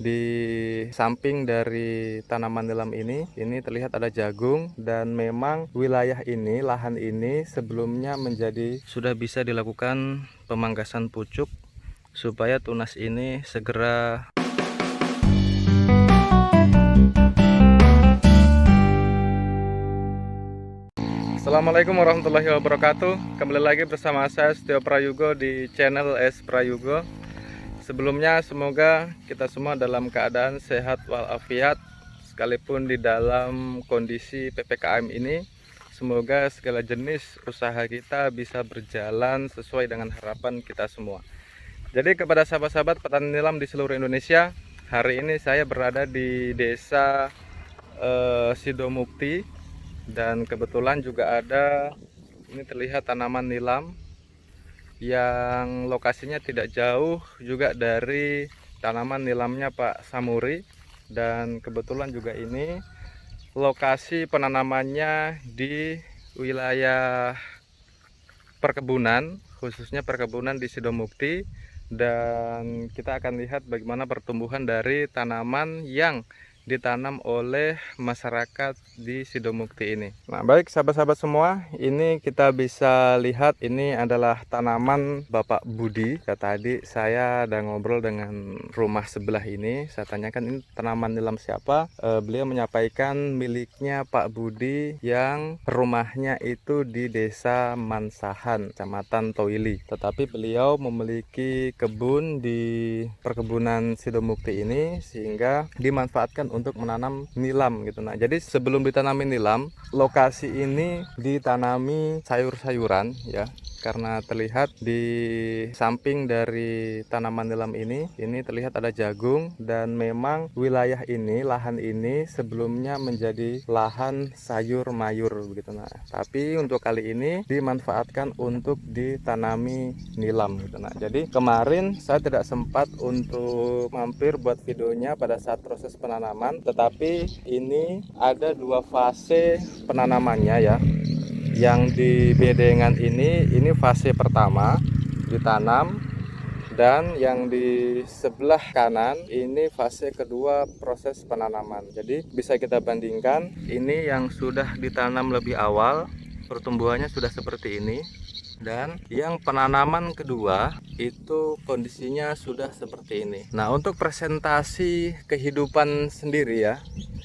Di samping dari tanaman nilam ini terlihat ada jagung, dan memang wilayah ini, lahan ini sebelumnya sudah bisa dilakukan pemangkasan pucuk supaya tunas ini segera. Assalamualaikum warahmatullahi wabarakatuh. Kembali lagi bersama saya Setio Prayogo di channel S Prayogo. Sebelumnya semoga kita semua dalam keadaan sehat walafiat, sekalipun di dalam kondisi PPKM ini. Semoga segala jenis usaha kita bisa berjalan sesuai dengan harapan kita semua. Jadi kepada sahabat-sahabat petani nilam di seluruh Indonesia, hari ini saya berada di desa Sidomukti, dan kebetulan juga ada, ini terlihat tanaman nilam yang lokasinya tidak jauh juga dari tanaman nilamnya Pak Samuri. Dan kebetulan juga ini lokasi penanamannya di wilayah perkebunan, khususnya perkebunan di Sidomukti. Dan kita akan lihat bagaimana pertumbuhan dari tanaman yang ditanam oleh masyarakat di Sidomukti ini. Nah, baik sahabat-sahabat semua, ini kita bisa lihat ini adalah tanaman Bapak Budi. Tadi saya ada ngobrol dengan rumah sebelah ini, saya tanyakan ini tanaman nilam siapa. Beliau menyampaikan miliknya Pak Budi yang rumahnya itu di Desa Mansahan, Kecamatan Toili. Tetapi beliau memiliki kebun di perkebunan Sidomukti ini sehingga dimanfaatkan untuk menanam nilam gitu. Nah, jadi sebelum ditanami nilam, lokasi ini ditanami sayur-sayuran ya. Karena terlihat di samping dari tanaman nilam ini terlihat ada jagung, dan memang wilayah ini, lahan ini sebelumnya menjadi lahan sayur mayur begitu. Nah, tapi untuk kali ini dimanfaatkan untuk ditanami nilam gitu. Nah, jadi kemarin saya tidak sempat untuk mampir buat videonya pada saat proses penanaman, tetapi ini ada dua fase penanamannya ya. Yang di bedengan ini fase pertama ditanam, dan yang di sebelah kanan ini fase kedua proses penanaman. Jadi bisa kita bandingkan, ini yang sudah ditanam lebih awal, pertumbuhannya sudah seperti ini, dan yang penanaman kedua itu kondisinya sudah seperti ini. Nah, untuk presentasi kehidupan sendiri ya,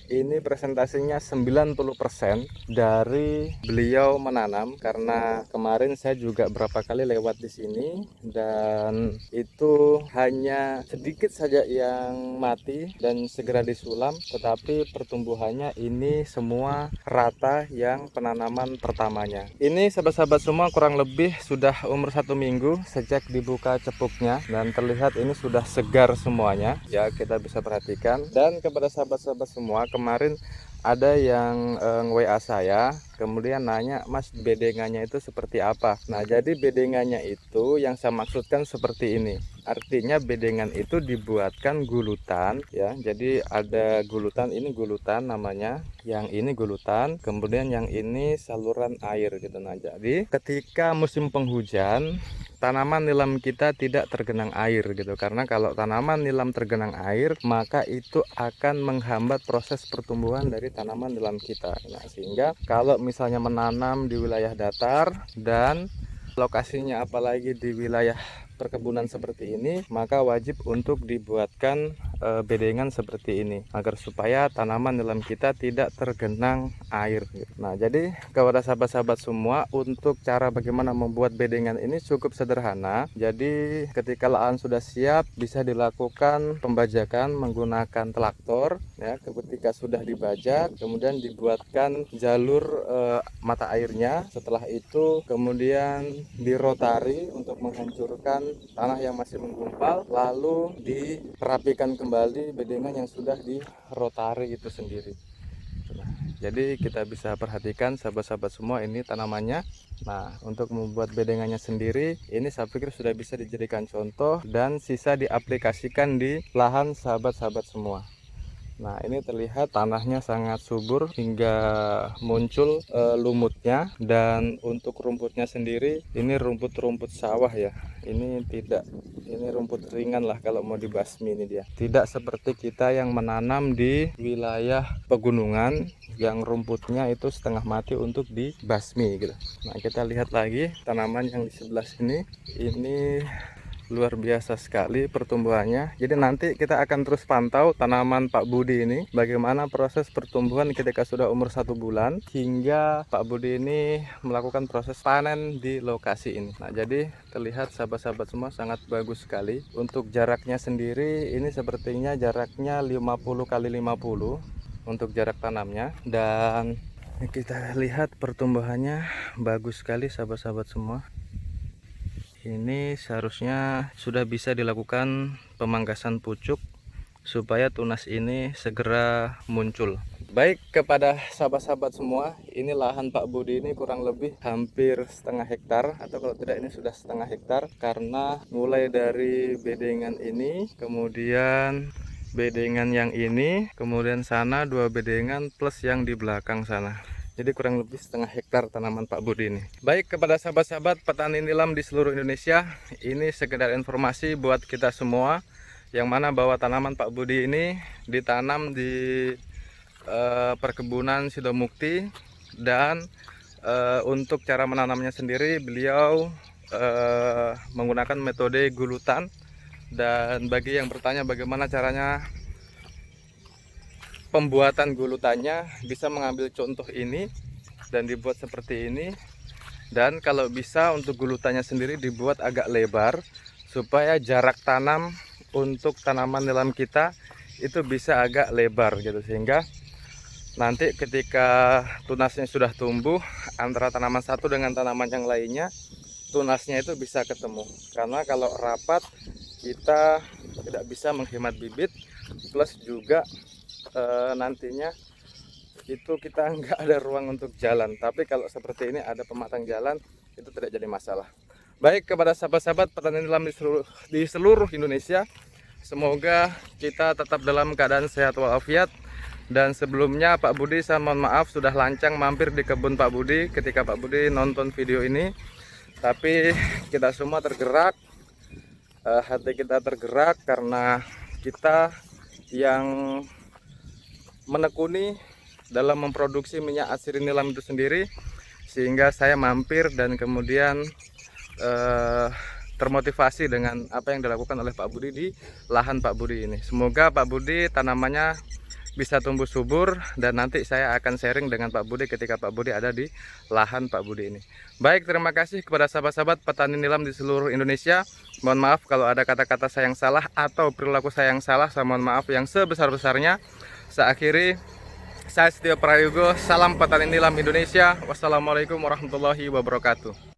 ini presentasinya 90% dari beliau menanam, karena kemarin saya juga berapa kali lewat di sini dan itu hanya sedikit saja yang mati dan segera disulam, tetapi pertumbuhannya ini semua rata yang penanaman pertamanya. Ini sahabat-sahabat semua kurang lebih sudah umur 1 minggu sejak dibuka cepuknya, dan terlihat ini sudah segar semuanya ya, kita bisa perhatikan. Dan kepada sahabat-sahabat semua, kemarin ada yang WA saya, kemudian nanya, Mas, bedengannya itu seperti apa? Nah, jadi bedengannya itu yang saya maksudkan seperti ini. Artinya bedengan itu dibuatkan gulutan ya. Jadi ada gulutan, ini gulutan namanya, yang ini gulutan, kemudian yang ini saluran air gitu. Nah, jadi ketika musim penghujan, tanaman nilam kita tidak tergenang air gitu, karena kalau tanaman nilam tergenang air maka itu akan menghambat proses pertumbuhan dari tanaman nilam kita. Nah, sehingga kalau misalnya menanam di wilayah datar dan lokasinya apalagi di wilayah perkebunan seperti ini, maka wajib untuk dibuatkan bedengan seperti ini agar supaya tanaman nilam kita tidak tergenang air. Nah, jadi kepada sahabat-sahabat semua, untuk cara bagaimana membuat bedengan ini cukup sederhana. Jadi ketika lahan sudah siap, bisa dilakukan pembajakan menggunakan traktor ya. Ketika sudah dibajak, kemudian dibuatkan jalur mata airnya. Setelah itu kemudian dirotari untuk menghancurkan tanah yang masih menggumpal, lalu dirapikan kembali bedengan yang sudah dirotari itu sendiri. Nah, jadi kita bisa perhatikan sahabat-sahabat semua, ini tanamannya. Nah, untuk membuat bedengannya sendiri, ini saya pikir sudah bisa dijadikan contoh dan sisa diaplikasikan di lahan sahabat-sahabat semua. Nah, ini terlihat tanahnya sangat subur hingga muncul lumutnya, dan untuk rumputnya sendiri ini rumput-rumput sawah ya. Ini tidak, ini rumput ringan lah kalau mau dibasmi ini dia. Tidak seperti kita yang menanam di wilayah pegunungan yang rumputnya itu setengah mati untuk dibasmi gitu. Nah, kita lihat lagi tanaman yang di sebelah sini. Ini luar biasa sekali pertumbuhannya. Jadi nanti kita akan terus pantau tanaman Pak Budi ini, bagaimana proses pertumbuhan ketika sudah umur 1 bulan hingga Pak Budi ini melakukan proses panen di lokasi ini. Nah, jadi terlihat sahabat-sahabat semua sangat bagus sekali. Untuk jaraknya sendiri ini sepertinya jaraknya 50 kali 50 untuk jarak tanamnya, dan kita lihat pertumbuhannya bagus sekali sahabat-sahabat semua. Ini seharusnya sudah bisa dilakukan pemangkasan pucuk supaya tunas ini segera muncul. Baik, kepada sahabat-sahabat semua, ini lahan Pak Budi ini kurang lebih hampir setengah hektar, atau kalau tidak ini sudah setengah hektar, karena mulai dari bedengan ini, kemudian bedengan yang ini, kemudian sana 2 bedengan plus yang di belakang sana. Jadi kurang lebih setengah hektar tanaman Pak Budi ini. Baik, kepada sahabat-sahabat petani nilam di seluruh Indonesia, ini sekedar informasi buat kita semua, yang mana bahwa tanaman Pak Budi ini ditanam di perkebunan Sidomukti, dan untuk cara menanamnya sendiri beliau menggunakan metode gulutan. Dan bagi yang bertanya bagaimana caranya pembuatan gulutannya, bisa mengambil contoh ini dan dibuat seperti ini. Dan kalau bisa untuk gulutannya sendiri dibuat agak lebar supaya jarak tanam untuk tanaman nilam kita itu bisa agak lebar gitu, sehingga nanti ketika tunasnya sudah tumbuh antara tanaman satu dengan tanaman yang lainnya, tunasnya itu bisa ketemu. Karena kalau rapat kita tidak bisa menghemat bibit, plus juga nantinya itu kita nggak ada ruang untuk jalan. Tapi kalau seperti ini ada pematang jalan, itu tidak jadi masalah. Baik, kepada sahabat-sahabat petani nilam di seluruh Indonesia, semoga kita tetap dalam keadaan sehat walafiat. Dan sebelumnya Pak Budi, saya mohon maaf sudah lancang mampir di kebun Pak Budi ketika Pak Budi nonton video ini. Tapi kita semua tergerak, hati kita tergerak karena kita yang menekuni dalam memproduksi minyak asiri nilam itu sendiri, sehingga saya mampir dan kemudian termotivasi dengan apa yang dilakukan oleh Pak Budi di lahan Pak Budi ini. Semoga Pak Budi tanamannya bisa tumbuh subur, dan nanti saya akan sharing dengan Pak Budi ketika Pak Budi ada di lahan Pak Budi ini. Baik, terima kasih kepada sahabat-sahabat petani nilam di seluruh Indonesia. Mohon maaf kalau ada kata-kata saya yang salah atau perilaku saya yang salah. Saya mohon maaf yang sebesar-besarnya. Saya akhiri, saya Setio Prayogo, salam petani nilam Indonesia. Wassalamualaikum warahmatullahi wabarakatuh.